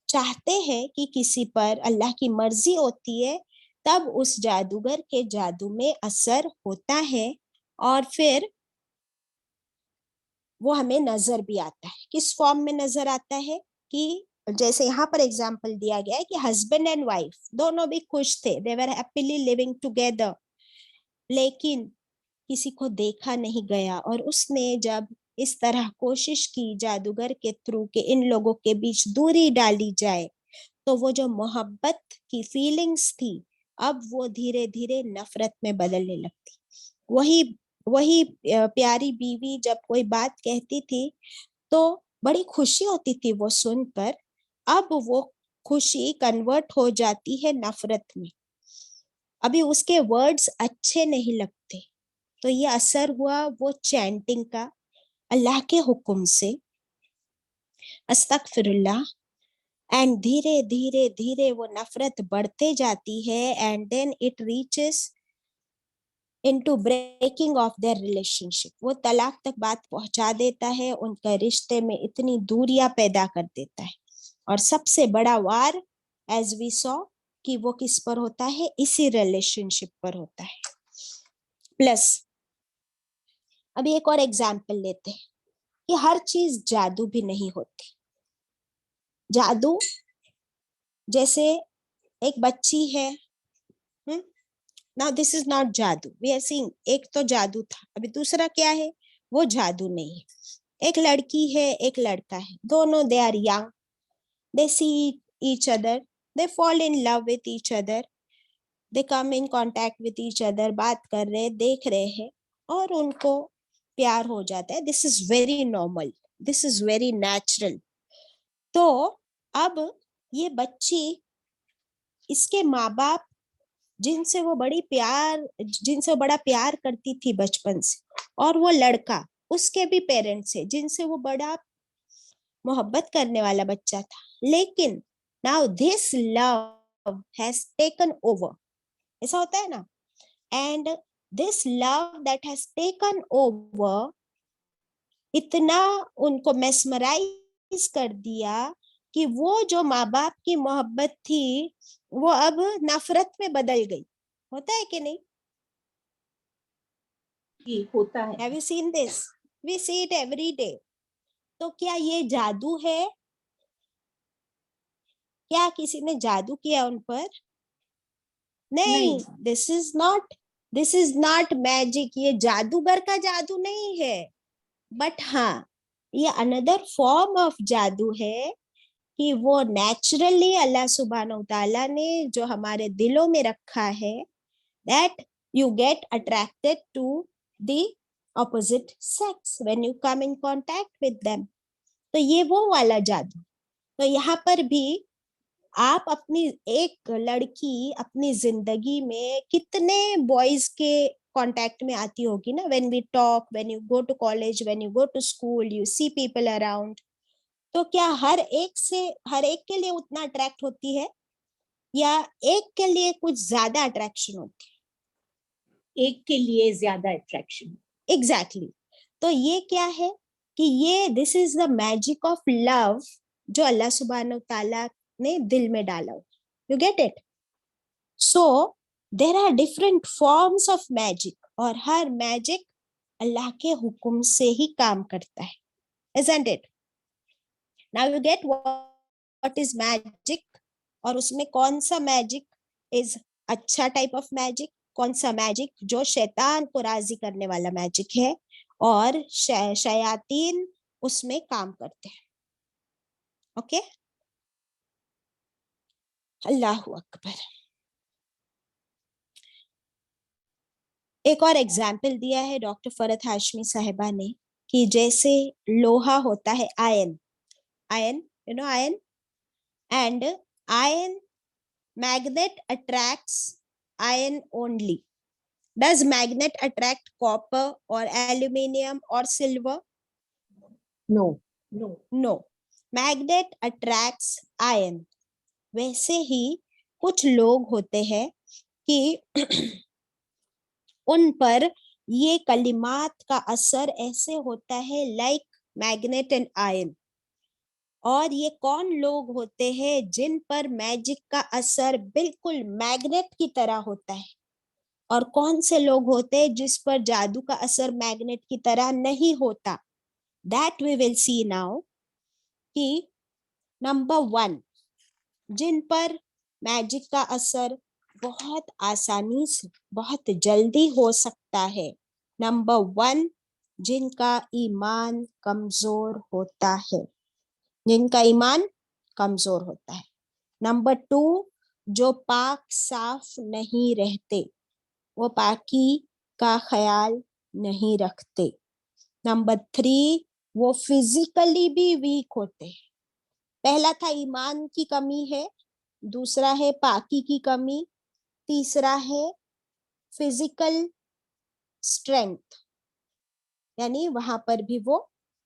चाहते हैं कि किसी पर, अल्लाह की मर्जी होती है, तब उस जादूगर के जादू में असर होता है, और फिर वो हमें नजर भी आता है। किस फॉर्म में नजर आता है? कि जैसे यहाँ पर एग्जाम्पल दिया गया है कि हस्बैंड एंड वाइफ दोनों भी खुश थे, दे वर हैप्पीली लिविंग टुगेदर, लेकिन किसी को देखा नहीं गया, और उसने जब इस तरह कोशिश की जादूगर के थ्रू कि इन लोगों के बीच दूरी डाली जाए, तो वो जो मोहब्बत की फीलिंग्स थी, अब वो धीरे धीरे नफरत में बदलने लगती। वही प्यारी बीवी जब कोई बात कहती थी तो बड़ी खुशी होती थी वो सुनकर, अब वो खुशी कन्वर्ट हो जाती है नफरत में। अभी उसके वर्ड्स अच्छे नहीं लगते, तो ये असर हुआ वो चैंटिंग का, अल्लाह के हुक्म से, अस्तगफिरुल्लाह। एंड धीरे धीरे धीरे वो नफरत बढ़ते जाती है, and then it reaches into breaking off their relationship. वो तलाक तक बात पहुंचा देता है, उनके रिश्ते में इतनी दूरियां पैदा कर देता है। और सबसे बड़ा वार एज वी सॉ कि वो किस पर होता है? इसी रिलेशनशिप पर होता है। प्लस अभी एक और एग्जाम्पल लेते हैं कि हर चीज जादू भी नहीं होती। जादू जैसे एक बच्ची है, नाउ दिस इज नॉट जादू, वी आर सीइंग, एक तो जादू था, अभी दूसरा क्या है? वो जादू नहीं है। एक लड़की है, एक लड़का है, दोनों they are young, they see each other, they fall in love with each other, they come in contact with each other, बात कर रहे, देख रहे हैं, और उनको प्यार हो जाता है। This is very normal, this is very natural. तो अब ये बच्ची, इसके माँ बाप जिनसे वो बड़ा प्यार करती थी बचपन से, और वो लड़का उसके भी पेरेंट्स है जिनसे वो बड़ा मोहब्बत करने वाला बच्चा था, लेकिन now this love has taken over, ऐसा होता है ना, and this love that has taken over इतना उनको मेस्मराइज कर दिया कि वो जो माँ बाप की मोहब्बत थी वो अब नफरत में बदल गई। होता है कि नहीं? होता है। Have you seen this? We see it every day. तो क्या ये जादू है? क्या किसी ने जादू किया उन पर? नहीं, दिस इज नॉट मैजिक, ये जादूगर का जादू नहीं है। बट हाँ, ये अनदर फॉर्म ऑफ जादू है कि वो नेचुरली अल्लाह सुब्हानहू तआला ने जो हमारे दिलों में रखा है, that you get attracted to the opposite sex when you come in contact with them. तो ये वो वाला जादू। तो यहाँ पर भी आप अपनी एक लड़की अपनी जिंदगी में कितने बॉयज के कांटेक्ट में आती होगी ना, when we talk, when you go to college, when you go to school, you see people around, तो क्या हर एक के लिए उतना अट्रैक्ट होती है या एक के लिए कुछ ज्यादा अट्रैक्शन होती है? एक के लिए ज्यादा अट्रैक्शन। एग्जैक्टली तो ये क्या है कि ये this is the magic of love जो अल्लाह सुब्हानहू ताला ने दिल में डाला हो। You get it? So there are different forms of magic, और हर मैजिक अल्लाह के हुक्म से ही काम करता है, isn't it? Now you get what is magic, और उसमें कौन सा मैजिक इज अच्छा टाइप ऑफ मैजिक, कौन सा मैजिक जो शैतान को राजी करने वाला मैजिक है और शयातीन उसमें काम करते हैं। ओके, अल्लाह अकबर। एक और एग्जाम्पल दिया है डॉक्टर फरहत हाशमी साहिबा ने कि जैसे लोहा होता है, ion, you know ion, and ion magnet attracts iron only. Does magnet attract copper or aluminium or silver? No. Magnet attracts iron. वैसे ही कुछ लोग होते हैं कि उन पर ये कलिमात का असर ऐसे होता है लाइक मैग्नेट एंड आयन। और ये कौन लोग होते हैं जिन पर मैजिक का असर बिल्कुल मैग्नेट की तरह होता है, और कौन से लोग होते हैं जिस पर जादू का असर मैग्नेट की तरह नहीं होता? That we will see now. कि नंबर 1, जिन पर मैजिक का असर बहुत आसानी से, बहुत जल्दी हो सकता है। नंबर 1, जिनका ईमान कमजोर होता है, जिनका ईमान कमजोर होता है। नंबर 2, जो पाक साफ नहीं रहते, वो पाकी का ख्याल नहीं रखते। नंबर 3, वो फिजिकली भी वीक होते हैं। पहला था ईमान की कमी है, दूसरा है पाकी की कमी, तीसरा है फिजिकल स्ट्रेंथ, यानी वहां पर भी वो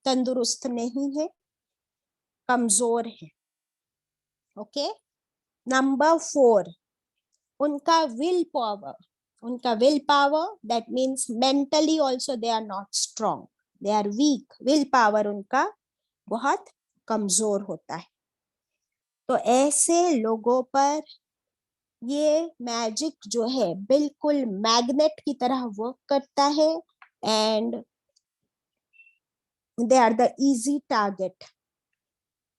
तंदुरुस्त नहीं है, कमजोर है। ओके, नंबर 4, उनका will power, that means mentally also they are not strong, they are weak. Will power उनका बहुत कमजोर होता है। तो ऐसे लोगों पर ये मैजिक जो है बिल्कुल मैग्नेट की तरह वर्क करता है, and they are the easy target.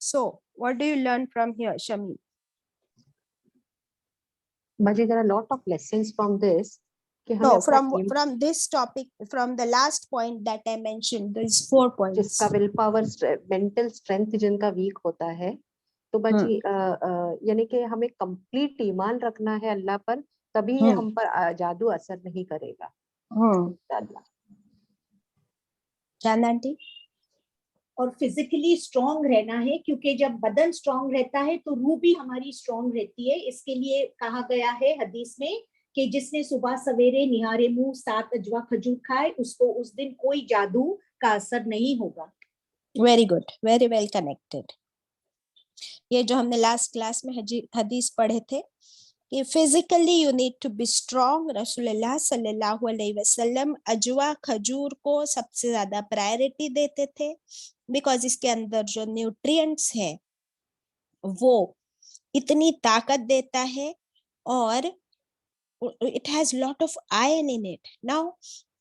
So what do you learn from here, Shamim? Baji, there are a lot of lessons from this. No, from this topic, from the last point that I mentioned, there's 4 points. जिसका will power, mental strength जिनका week होता है, तो बाजी यानी कि हमें complete ईमान रखना है अल्लाह पर, तभी ये हम पर जादू असर नहीं करेगा। जान आंटी? और फिजिकली स्ट्रॉन्ग रहना है, क्योंकि जब बदन स्ट्रॉन्ग रहता है तो रूह भी हमारी स्ट्रॉन्ग रहती है। इसके लिए कहा गया है हदीस में कि जिसने सुबह सवेरे निहारे मुंह 7 अजवा खजूर खाए, उसको उस दिन कोई जादू का असर नहीं होगा। Very good, very well connected. ये जो हमने लास्ट क्लास में हदीस पढ़े थे कि physically you need to be strong. रसूलुल्लाह सल्लल्लाहु अलैहि वसल्लम अजवा खजूर को सबसे ज्यादा प्रायोरिटी देते थे, बिकॉज इसके अंदर जो न्यूट्रिएंट्स है वो इतनी ताकत देता है, और it has lot of iron in it. Now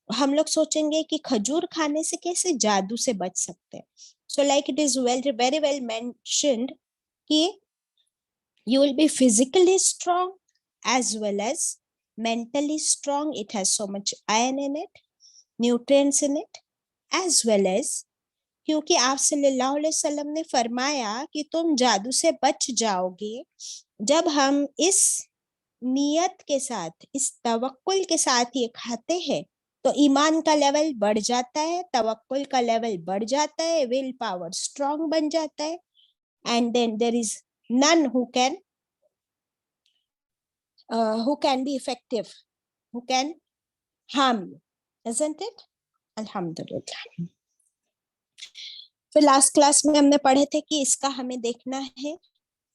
हम लोग सोचेंगे कि खजूर खाने से कैसे जादू से बच सकते हैं। So like it is very well mentioned कि you will be physically strong as well as mentally strong. It has so much iron in it, nutrients in it, as well as क्योंकि आप सल्लल्लाहु अलैहि वसल्लम ने फरमाया कि तुम जादू से बच जाओगे जब हम इस नियत के साथ, इस तवक्कुल के साथ ये खाते हैं, तो ईमान का लेवल बढ़ जाता है, तवक्कुल का लेवल बढ़ जाता है, विल पावर स्ट्रॉन्ग बन जाता है, and then there is none who can be effective, who can harm you, isn't it? Alhamdulillah. फिर लास्ट क्लास में हमने पढ़े थे कि इसका हमें देखना है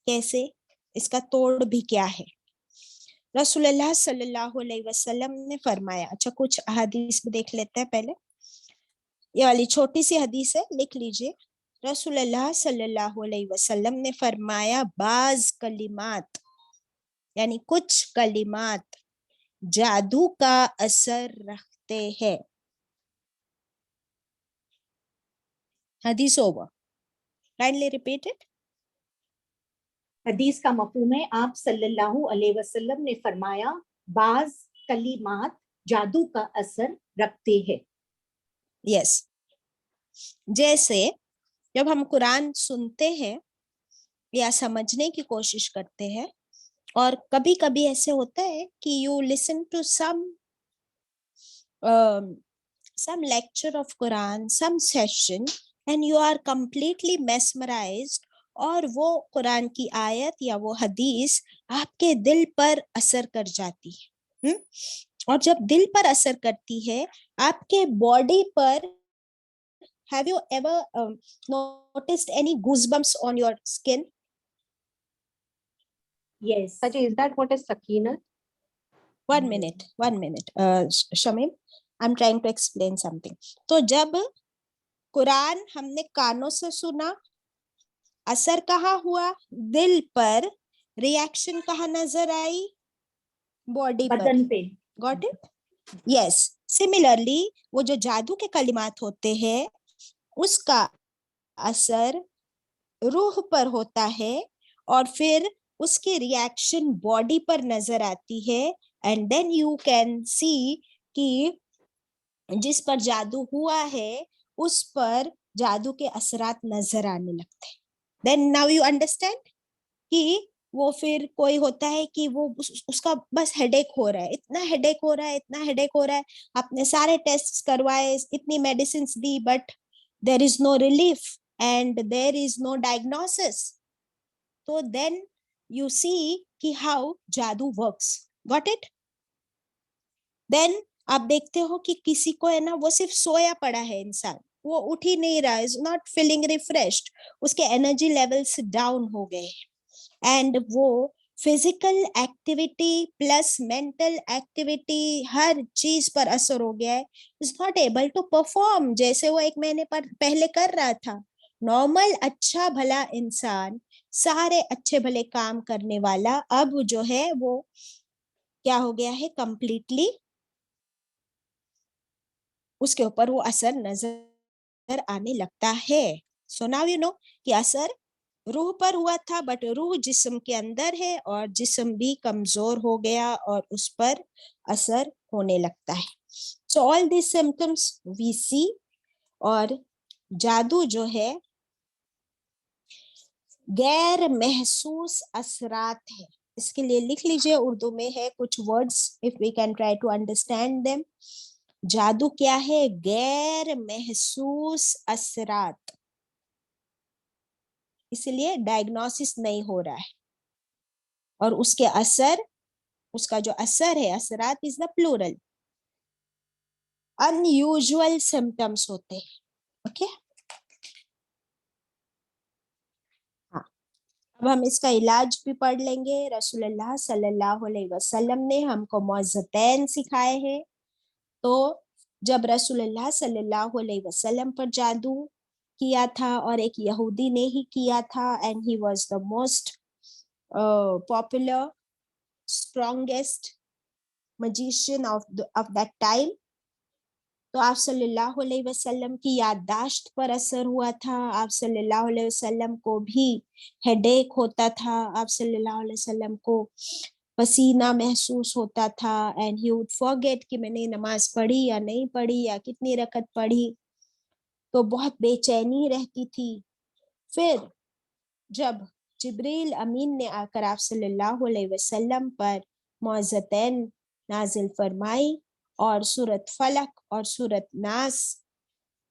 कैसे, इसका तोड़ भी क्या है। रसूलुल्लाह सल्लल्लाहु अलैहि वसल्लम ने फरमाया, अच्छा कुछ हदीस भी देख लेते हैं पहले। ये वाली छोटी सी हदीस है, लिख लीजिए। रसूलुल्लाह सल्लल्लाहु अलैहि वसल्लम ने फरमाया, बाज कलिमात यानी कुछ कलिमात जादू का असर रखते हैं। हदीस ओवर, काइंडली रिपीट इट। हदीस का मफहूम है, आप सल्लल्लाहु अलैहि वसल्लम ने फरमाया, बाज कलिमात जादू का असर रखते हैं। यस, जैसे जब हम कुरान सुनते हैं या समझने की कोशिश करते हैं, और कभी कभी ऐसे होता है कि you listen to some lecture of Quran, some session, and you are completely mesmerized, और वो कुरान की आयत या वो हदीस आपके दिल पर असर कर जाती है। और जब दिल पर असर करती है, आपके बॉडी पर, have you ever noticed any goosebumps on your skin? Yes. Saji, is that what is sakina? One minute, Shamim, I'm trying to explain something. तो जब कुरान हमने कानों से सुना, असर कहाँ हुआ? दिल पर। रिएक्शन कहाँ नजर आई? बॉडी पर, बदन पे। Got it? यस, सिमिलरली वो जो जादू के कलिमात होते हैं, उसका असर रूह पर होता है और फिर उसकी रिएक्शन बॉडी पर नजर आती है, and then you can see कि जिस पर जादू हुआ है उस पर जादू के असरात नजर आने लगते हैं। देन नाउ यू अंडरस्टैंड कि वो फिर कोई होता है कि वो उसका बस हेडेक हो रहा है, इतना हेडेक हो रहा है, इतना हेडेक हो रहा है, आपने सारे टेस्ट करवाए, इतनी मेडिसिन दी, but there is no relief and there is no diagnosis. तो देन you see कि how जादू works, got it? Then आप देखते हो कि किसी को है ना, वो सिर्फ सोया पड़ा है इंसान, वो उठ ही नहीं रहा, is not feeling refreshed, उसके एनर्जी लेवल्स डाउन हो गए, एंड वो physical activity plus mental activity हर चीज पर असर हो गया है, is not able to perform जैसे वो एक महीने पर पहले कर रहा था। नॉर्मल अच्छा भला इंसान, सारे अच्छे भले काम करने वाला, अब जो है वो क्या हो गया है, कंप्लीटली उसके ऊपर वो असर नजर आने लगता है। सो नाउ यू नो कि असर रूह पर हुआ था, बट रूह जिस्म के अंदर है और जिस्म भी कमजोर हो गया और उस पर असर होने लगता है। So all this symptoms we see, और जादू जो है गैर महसूस असरात है। इसके लिए लिख लीजिए, उर्दू में है कुछ words, if we can try to understand them. जादू क्या है? गैर महसूस असरात, इसलिए डायग्नोसिस नहीं हो रहा है, और उसके असर, उसका जो असर है, असरात is the plural, unusual symptoms होते हैं। ओके, हाँ, अब हम इसका इलाज भी पढ़ लेंगे। रसूलुल्लाह सल्लल्लाहु अलैहि वसल्लम ने हमको मौज़तैन सिखाए हैं। तो जब रसूलुल्लाह सल्लल्लाहु अलैहि वसल्लम पर जादू किया था, और एक यहूदी ने ही किया था, and he was the most popular strongest magician of that time, तो आप सल्लल्लाहु अलैहि वसल्लम की याददाश्त पर असर हुआ था। आप सल्लल्लाहु अलैहि वसल्लम को भी हेडेक होता था, आप सल्लल्लाहु अलैहि वसल्लम को पसीना महसूस होता था, एंड ही वुड फॉरगेट कि मैंने नमाज पढ़ी या नहीं पढ़ी या कितनी रकत पढ़ी, तो बहुत बेचैनी रहती थी। फिर जब जिब्रील अमीन ने आकर आप सल्लल्लाहु अलैहि वसल्लम पर मौज़तैन नाजिल फरमाई और सूरत फलक और सूरत नास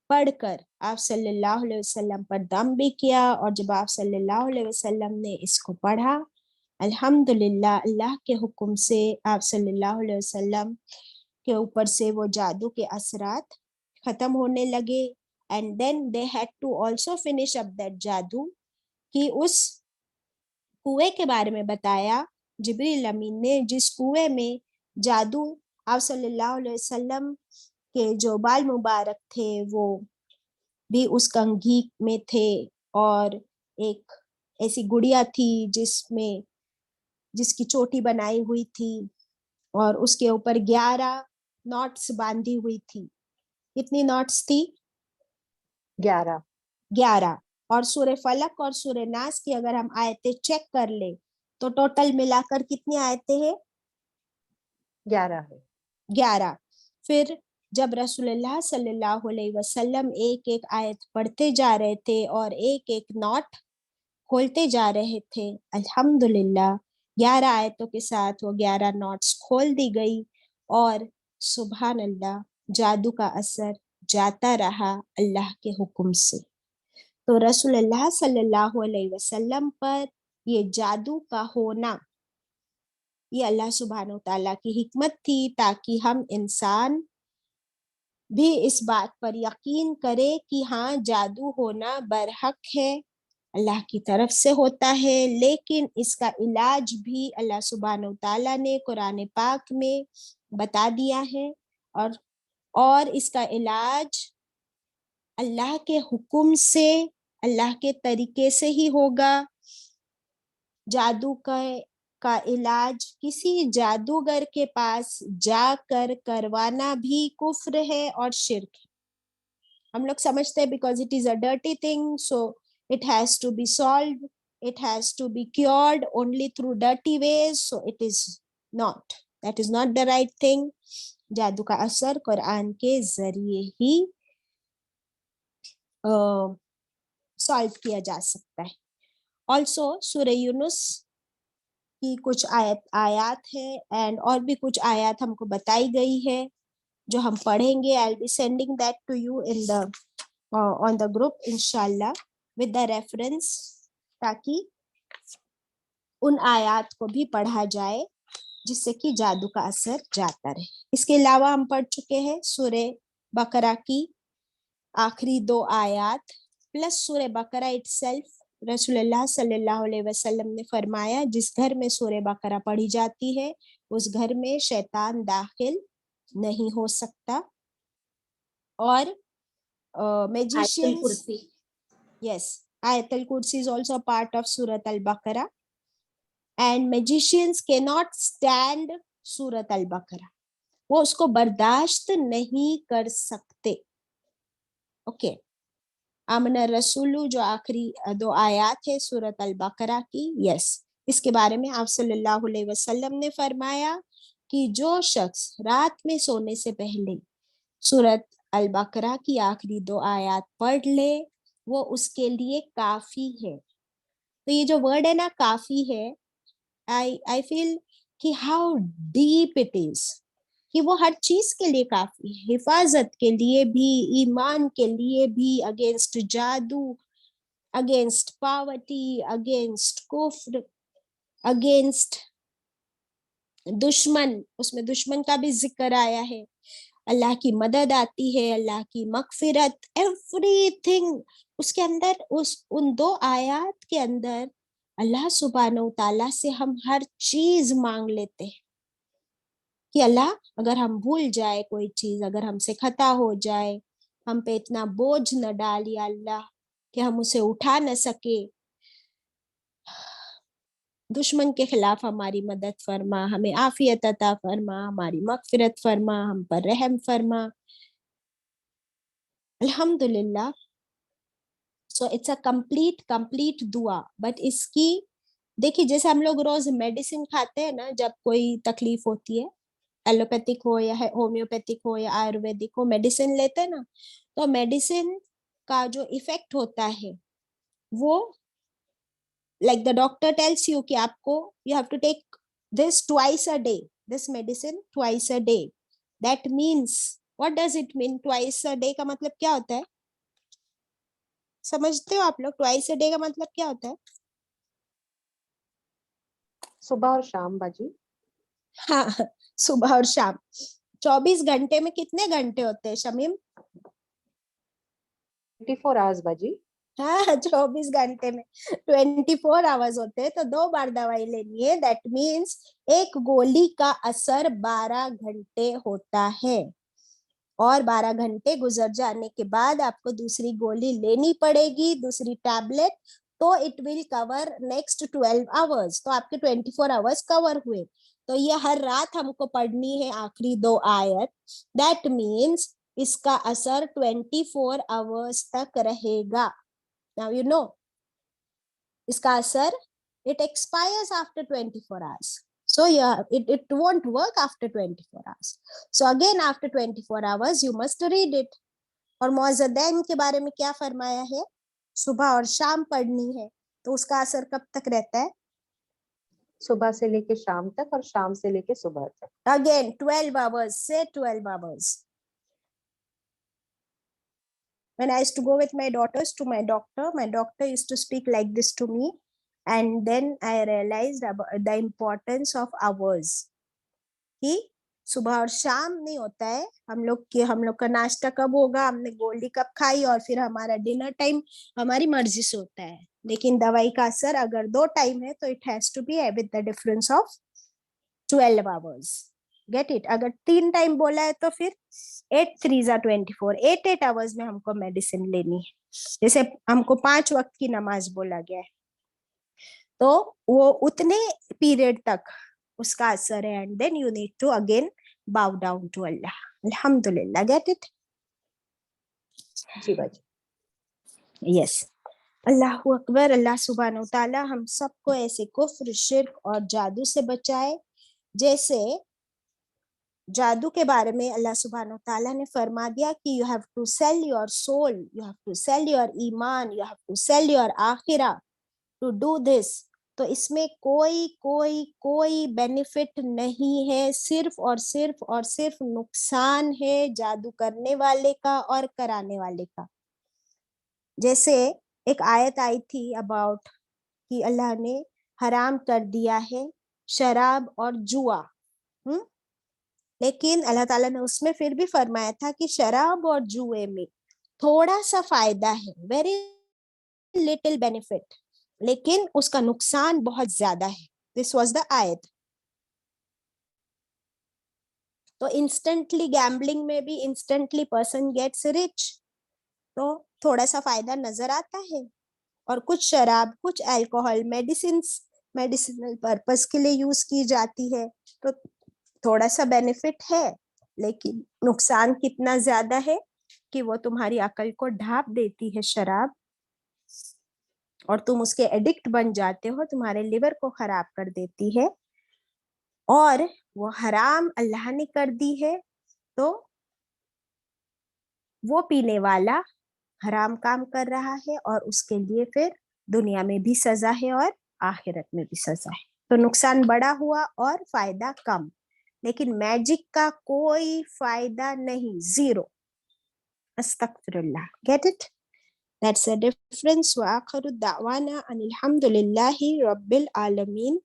पढ़कर आप सल्लल्लाहु अलैहि वसल्लम पर दम भी किया, और जब आप सल्लल्लाहु अलैहि वसल्लम ने इसको पढ़ा, अल्हम्दुलिल्लाह, अल्लाह के हुक्म से आप सल्लल्लाहु अलैहि वसल्लम के ऊपर से वो जादू के असरात खत्म होने लगे। And then they had to also finish up that जादू, कि उस कुएं के बारे में बताया जिब्रील अमीन ने, जिस कुएं में जादू आप सल्लल्लाहु अलैहि वसल्लम के जो बाल मुबारक थे वो भी उस कंघी में थे, और एक ऐसी गुड़िया थी जिसकी चोटी बनाई हुई थी और उसके ऊपर 11 नॉट्स बांधी हुई थी। कितनी नॉट्स थी? 11। 11। और सूरह फलक और सूरह नास की अगर हम आयतें चेक कर ले तो टोटल मिलाकर कितनी आयतें हैं? 11 है। 11। फिर जब रसूलुल्लाह सल्लल्लाहु अलैहि वसल्लम एक एक आयत पढ़ते जा रहे थे और एक एक नॉट खोलते जा रहे थे, अल्हम्दुलिल्लाह 11 आयतों के साथ वो 11 नॉट्स खोल दी गई और सुभान अल्लाह जादू का असर जाता रहा अल्लाह के हुक्म से। तो रसूलुल्लाह सल्लल्लाहु अलैहि वसल्लम पर ये जादू का होना, ये अल्लाह सुब्हानहू तआला की हिकमत थी ताकि हम इंसान भी इस बात पर यकीन करे कि हाँ जादू होना बरहक है, अल्लाह की तरफ से होता है। लेकिन इसका इलाज भी अल्लाह सुब्हानहू तआला ने कुरान पाक में बता दिया है, और इसका इलाज अल्लाह के हुक्म से, अल्लाह के तरीके से ही होगा। जादू का इलाज किसी जादूगर के पास जाकर करवाना भी कुफ्र है और शिर्क है। हम लोग समझते हैं because it is a dirty thing, so it has to be solved, it has to be cured only through dirty ways, so it is not, that is not the right thing. जादू का असर कुरान के जरिए ही solve किया जा सकता है। Also सूरह यूनुस की कुछ आयात है एंड और भी कुछ आयात हमको बताई गई है जो हम पढ़ेंगे। I will be sending that to you in the on the group इंशाल्लाह विद द रेफरेंस, ताकि उन आयात को भी पढ़ा जाए जिससे कि जादू का असर जाता रहे। इसके अलावा हम पढ़ चुके हैं सूरह बकरा की आखिरी 2 आयात प्लस सूरह बकरा इटसेल्फ। रसूलुल्लाह सल्लल्लाहु अलैहि वसल्लम ने फरमाया जिस घर में सूरह बकरा पढ़ी जाती है उस घर में शैतान दाखिल नहीं हो सकता। और आयतुल कुर्सी, yes, ayatul kursi is also a part of Surat al-Baqarah, and magicians cannot stand Surat al-Baqarah, वो उसको बर्दाश्त नहीं कर सकते। ओके, आमना रसूलु जो आखिरी 2 आयात है सूरत अल-बकरा की, यस, इसके बारे में आप सल्लल्लाहु अलैहि वसल्लम ने फरमाया कि जो शख्स रात में सोने से पहले सूरत अल-बकरा की आखिरी 2 आयात पढ़ ले वो उसके लिए काफी है। तो ये जो वर्ड है ना काफी है, आई फील कि हाउ डीप इट इज, कि वो हर चीज के लिए काफी है, हिफाजत के लिए भी, ईमान के लिए भी, अगेंस्ट जादू, अगेंस्ट पावर्टी, अगेंस्ट कुफ्र, अगेंस्ट दुश्मन, उसमें दुश्मन का भी जिक्र आया है, अल्लाह की मदद आती है, अल्लाह की मगफिरत, एवरीथिंग उसके अंदर, उन 2 आयात के अंदर अल्लाह सुब्हानहू तआला से हम हर चीज मांग लेते हैं कि अल्लाह अगर हम भूल जाए कोई चीज, अगर हमसे खता हो जाए, हम पे इतना बोझ न डाल या अल्लाह कि हम उसे उठा न सके, दुश्मन के खिलाफ हमारी मदद फरमा, हमें आफियत अता फरमा, हमारी मगफिरत फरमा, हम पर रहम फरमा। अल्हम्दुलिल्लाह, सो इट्स अ कंप्लीट दुआ। बट इसकी देखिए जैसे हम लोग रोज मेडिसिन खाते हैं ना, जब कोई तकलीफ होती है, एलोपैथिक हो या होम्योपैथिक हो या आयुर्वेदिक हो, मेडिसिन लेते हैं ना, तो मेडिसिन का जो इफेक्ट होता है वो like the doctor tells you कि आपको you have to take this twice a day, this medicine twice a day, that means what does it mean? twice a day का मतलब क्या होता है, समझते हो आप लोग? twice a day का मतलब क्या होता है? सुबह और शाम बाजी। हाँ, सुबह और शाम। 24 घंटे में कितने घंटे होते हैं शमीम? 24 आवर्स बाजी। हाँ, 24 घंटे में 24 आवर्स होते हैं, तो 2 बार दवाई लेनी है। दैट मीन्स एक गोली का असर 12 घंटे होता है, और 12 घंटे गुजर जाने के बाद आपको दूसरी गोली लेनी पड़ेगी, दूसरी टैबलेट, तो it will cover next 12 hours. तो आपके 24 आवर्स कवर हुए। तो ये हर रात हमको पढ़नी है आखिरी 2 आयत। दैट मीन्स इसका असर 24 आवर्स तक रहेगा। Now you know, इसका असर it expires after 24 hours. So yeah, it won't work after 24 hours. So again after 24 hours you must read it. और मौजदैन के बारे में क्या फरमाया है? सुबह और शाम पढ़नी है। तो उसका असर कब तक रहता है? सुबह से लेके शाम तक और शाम से लेके सुबह तक। Again 12 hours, say 12 hours. When I used to go with my daughters to my doctor used to speak like this to me, and then I realized about the importance of hours. कि सुबह और शाम नहीं होता है हम लोग का नाश्ता कब होगा, हमने गोली कब खाई, और फिर हमारा डिनर टाइम हमारी मर्जी से होता है। लेकिन दवाई का असर अगर 2 टाइम है तो it has to be with the difference of 12 hours. Get it? अगर 3 टाइम बोला है तो फिर 8 3 24, 8 आवर्स में हमको मेडिसिन लेनी है। जैसे हमको 5 वक्त की नमाज बोला गया है, तो वो उतने पीरियड तक उसका असर है, and then you need to again bow down to Allah. अल्हम्दुलिल्लाह। Get it? जी बाजी। यस। अल्लाहु अकबर। अल्लाह सुब्हान व तआला हम सबको ऐसे कुफ्र, शिर्क और जादू से बचाए। जैसे जादू के बारे में अल्लाह सुब्हान व तआला ने फरमा दिया कि you have to sell your soul, you have to sell your ईमान, you have to sell your आखिरा टू डू दिस। तो इसमें कोई बेनिफिट नहीं है, सिर्फ और सिर्फ नुकसान है जादू करने वाले का और कराने वाले का। जैसे एक आयत आई थी अबाउट कि अल्लाह ने हराम कर दिया है शराब और जुआ, लेकिन अल्लाह ताला ने उसमें फिर भी फरमाया था कि शराब और जुए में थोड़ा सा फायदा है, वेरी लिटिल बेनिफिट, लेकिन उसका नुकसान बहुत ज्यादा है। दिस वाज द आयत। तो इंस्टेंटली गैम्बलिंग में भी इंस्टेंटली पर्सन गेट्स रिच, तो थोड़ा सा फायदा नजर आता है। और कुछ शराब, कुछ अल्कोहल मेडिसिनल पर्पस के लिए यूज की जाती है, तो थोड़ा सा बेनिफिट है, लेकिन नुकसान कितना ज्यादा है कि वो तुम्हारी अकल को ढाप देती है शराब, और तुम उसके एडिक्ट बन जाते हो, तुम्हारे लिवर को खराब कर देती है। और वो हराम अल्लाह ने कर दी है, तो वो पीने वाला हराम काम कर रहा है, और उसके लिए फिर दुनिया में भी सजा है और आखिरत में भी सजा है। तो नुकसान बड़ा हुआ और फायदा कम, लेकिन मैजिक का कोई फायदा नहीं, जीरो। अस्तगफिरुल्लाह। Get it? That's the difference. wa akhiru da'wana anil hamdulillahi rabbil alamin.